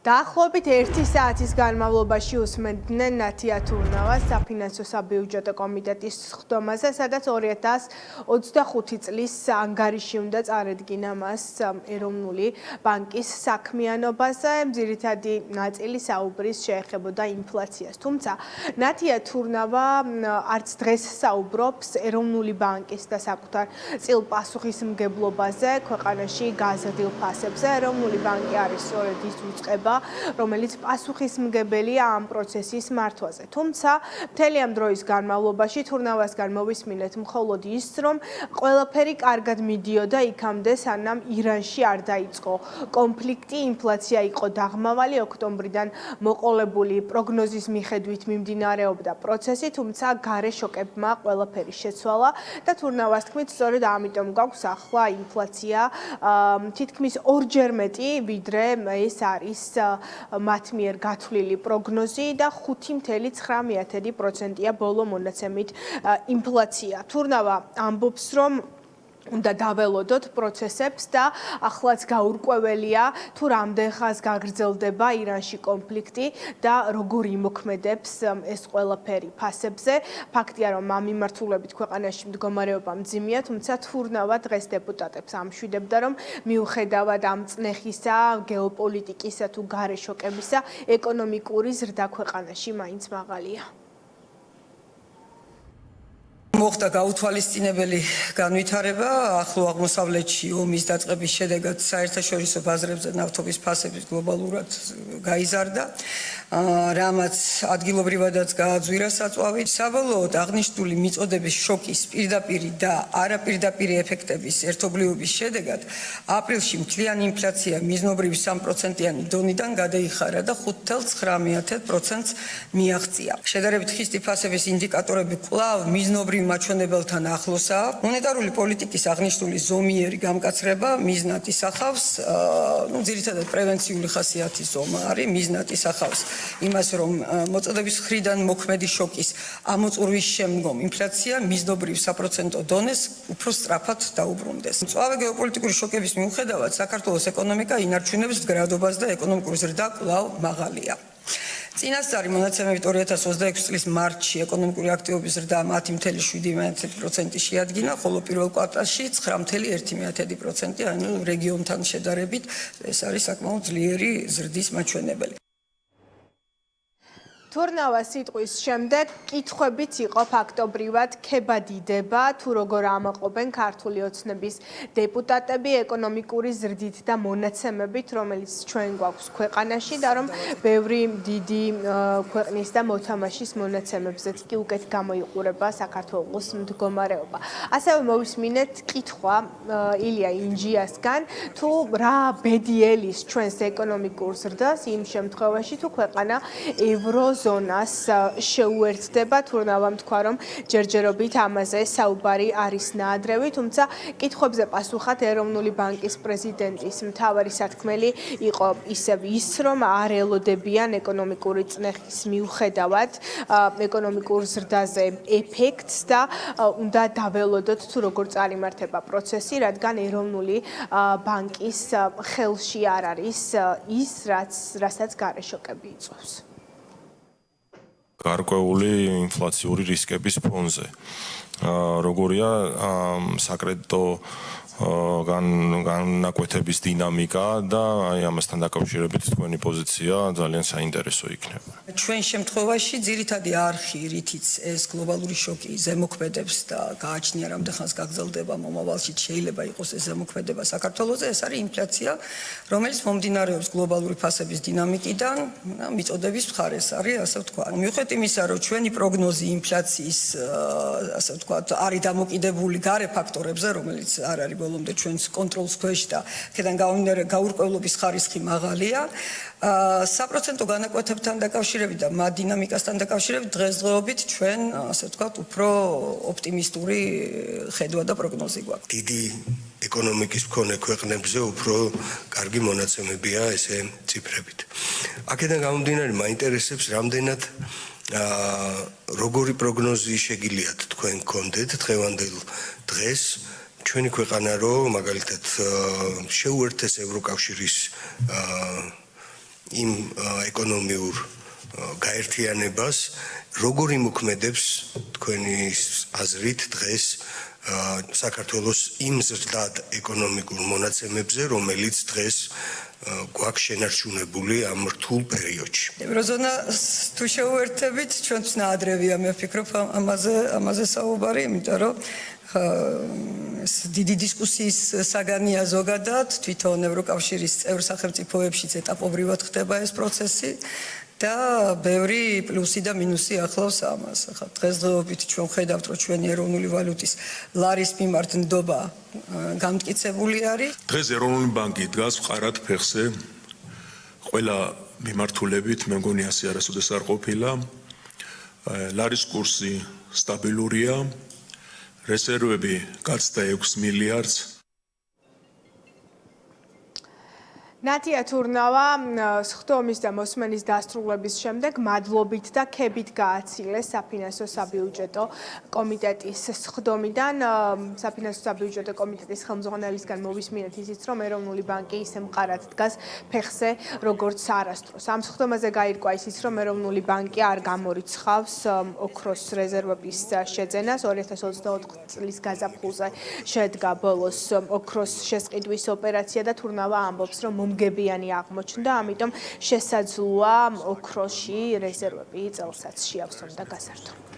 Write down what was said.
დაახლოებით 1 საათის განმავლობაში უსმენდნენ ნათია თურნავას საფინანსო საბიუჯეტო კომიტეტის სხდომაზე, სადაც 2025 წლის ანგარიში უნდა წარედგინა მას ეროვნული ბანკის საქმიანობაზე. ძირითადი ნაწილი საუბრის შეეხებოდა ინფლაციას. თუმცა ნათია თურნავა არც დღეს საუბრობს ეროვნული ბანკის და საკუთარ წილ პასუხისმგებლობაზე ქვეყანაში გაზრდილ ფასებზე. ეროვნული ბანკი არის სწორედ ის უწყება, რომელიც პასუხისმგებელია ამ პროცესის მართვაზე. თუმცა მთელი ამ დროის განმავლობაში თურნავასგან მოვისმინეთ მხოლოდ ის, რომ ყველაფერი კარგად მიდიოდა იქამდე, სანამ ირანში არ დაიწყო კონფლიქტი. ინფლაცია იყო დაღმავალი, ოქტომბრიდან მოყოლებული პროგნოზის მიხედვით მიმდინარეობდა პროცესი, თუმცა გარე შოკებმა ყველაფერი შეცვალა და თურნავას თქმით, სწორედ ამიტომ გვაქვს ახლა ინფლაცია თითქმის 2-ჯერ მეტი, ვიდრე ეს არის მათ მიერ გათვლილი პროგნოზი და 5.9%-ია ბოლო მონაცემით ინფლაცია. თურნავა ამბობს, რომ უნდა დაველოდოთ პროცესებს და ახლაც გაურკვეველია თუ რამდენ ხანს გაგრძელდება ირანში კონფლიქტი და როგორ იმოქმედებს ეს ყველაფერი ფასებზე. ფაქტია, რომ ამ მიმართულებით ქვეყანაში მდგომარეობა მძიმეა, თუმცა თურნავა დღეს დეპუტატებს ამშვიდებდა, რომ მიუხედავად ამ წნეხისა, გეოპოლიტიკისა თუ გარე შოკებისა, ეკონომიკური ზრდა ქვეყანაში მაინც მაღალია. მოხდა გაუთვალისწინებელი განვითარება ახლო აღმოსავლეთში ომის დაწყების შედეგად საერთაშორისო ბაზრებზე ნავთობის ფასები გლობალურად გაიზარდა, რამაც ადგილობრივადაც გააძვირა საწვავი. საბოლოოდ აღნიშნული მიწოდების შოკის პირდაპირი და არაპირდაპირი ეფექტების ერთობლიობის შედეგად აპრილში მთლიანი ინფლაცია მიზნობრივი 3%-იანი დონიდან გადაიხარა და 5.9%-ს მიაღწია. შედარებით ხისტი ფასების ინდიკატორები კვლავ მიზნობრივ მაჩვენებელთან ახლოსაა. მონეტარული პოლიტიკის აღნიშნული ზომიერი გამკაცრება მიზნად ისახავს, ძირითადად პრევენციული ხასიათის ზომა არის, მიზნად ისახავს იმას, რომ მოწოდების მხრიდან მოქმედი შოკის ამოწურვის შემდგომ ინფლაცია მიზნობრივ 3% დონეს უფრო სწრაფად დაუბრუნდეს. მწვავე გეოპოლიტიკური შოკების მიუხედავად საქართველოს ეკონომიკა ინარჩუნებს მდგრადობას და ეკონომიკური ზრდა კვლავ მაღალია. წინასწარი მონაცემებით 2026 წლის მარტში ეკონომიკური აქტივობის ზრდა 10.7% შეადგინა, ხოლო პირველ კვარტალში 9.1%, ანუ რეგიონთან შედარებით ეს არის საკმაოდ ძლიერი ზრდის მაჩვენებელი. თურნავას სიტყვის შემდეგ კითხვებიც იყო ფაქტობრივად ქებადიდება, თუ როგორ ამაყობენ ქართული ოცნების დეპუტატები ეკონომიკური ზრდით და მონაცემებით, რომელიც ჩვენ გვაქვს ქვეყანაში და რომ ბევრი დიდი ქვეყნის და მოთამაშის მონაცემებზეც კი უკეთ გამოიყურება საქართველოს მდგომარეობა. ასევე მოვისმინეთ კითხვა ილია ინჯიასგან, თუ რა ბედიელის ჩვენს ეკონომიკურ ზრდას იმ შემთხვევაში, თუ ქვეყანა ზონას შეუერთდება. თურნავამ თქვა, რომ ჯერჯერობით ამაზე საუბარი არის ნაადრევი, თუმცა კითხვებზე პასუხად ეროვნული ბანკის პრეზიდენტის მთავარი სათქმელი იყო ისევ ის, რომ არ ელოდებიან ეკონომიკური წნეხის მიუხედავად ეკონომიკურ ზრდაზე ეფექტს და უნდა დაველოდოთ თუ როგორ წარიმართება პროცესი, რადგან ეროვნული ბანკის ხელში არ არის ის, რასაც გარე შოკები იწვევს. გარკვეული ინფლაციური რისკების ფონზე. როგორია საკრედიტო განაკვეთების დინამიკა და აი ამასთან დაკავშირებით თქვენი პოზიცია ძალიან საინტერესო იქნება. ჩვენ შემთხვევაში ძირითადი არხი, რითიც ეს გლობალური შოკი ზემოქმედებს და გააჩნია რამდენ ხანს გაგრძელდება მომავალში შეიძლება იყოს ეს ზემოქმედება საქართველოზე, ეს არის ინფლაცია, რომელიც მომდინარეობს გლობალური ფასების დინამიკიდან, მიწოდების მხარეს არის, ასე ვთქვა. მიუხედავად იმისა, რომ ჩვენი პროგნოზი ინფლაციის, ასე ვთქვა, არის დამოკიდებული გარე ფაქტორებზე, რომელიც არ არის ბოლომდე ჩვენს კონტროლს ქვეშ და აქედან გამომდინარე გაურკვევლობის ხარისხი მაღალია. საპროცენტო განაკვეთებთან დაკავშირებით და მათ დინამიკასთან დაკავშირებით დღესდღეობით ჩვენ, ასე ვთქვათ, უფრო ოპტიმისტური ხედვა და პროგნოზი გვაქვს. დიდი ეკონომიკის მქონე ქვეყნებზე უფრო კარგი მონაცემებია ესე ციფრებით. აქედან გამომდინარე მაინტერესებს რამდენად როგორი პროგნოზი შეგიძლიათ თქვენ გქონდეთ დღევანდელ დღეს ჩვენი ქვეყანა რო მაგალითად შეუერთეს ევროკავშირის იმ ეკონომიურ გაერთიანებას, როგორ იმოქმედებს თქვენი აზრით დღეს საქართველოს იმ ზრდად ეკონომიკურ მონაცემებზე, რომელიც დღეს გვაქვს შენარჩუნებული ამ რთულ პერიოდში. ევროზონას თუ შეუერთებით, ჩვენც ნაადრევია, მე ვფიქრობ ამაზე საუბარი, იმიტომ რომ დიდი დისკუსიის საგანია ზოგადად, თვითონ ევროკავშირის წევრ სახელმწიფოებშიც ეტაპობრივად ხდება ეს პროცესი და ბევრი პლუსი და მინუსი ახლავს ამას. ახლა დღესდღეობით ჩვენ ხედავთ, რომ ჩვენი ეროვნული ვალუტის ლარის მიმართ ნდობა გამტკიცებული არის. დღეს ეროვნული ბანკი დგას მყარად ფეხზე ყველა მიმართულებით, მე მგონი ასე არასოდეს არ ყოფილა. ლარის კურსი სტაბილურია. რეზერვები გაცდა 6 მილიარდს. ნატია თურნავა სხდომის და მოსმენის დასრულების შემდეგ მადლობით და ქებით გააცილეს საფინანსო საბიუჯეტო კომიტეტის სხდომიდან. საფინანსო საბიუჯეტო კომიტეტის ხელმძღვანელისგან მოვისმინეთ ისიც, რომ ეროვნული ბანკი ისე მყარად დგას ფეხზე, როგორც არასდროს. ამ სხდომაზე გაირკვა ისიც, რომ ეროვნული ბანკი არ გამორიცხავს ოქროს რეზერვების შეძენას. 2024 წლის გაზაფხულზე შედგა ბოლოს ოქროს შესყიდვის ოპერაცია და თურნავა ამბობს, რომ მომგებიანი აღმოჩნდა, ამიტომ შესაძლოა ოქროში რეზერვები წელსაც შეავსონ და გასართონ.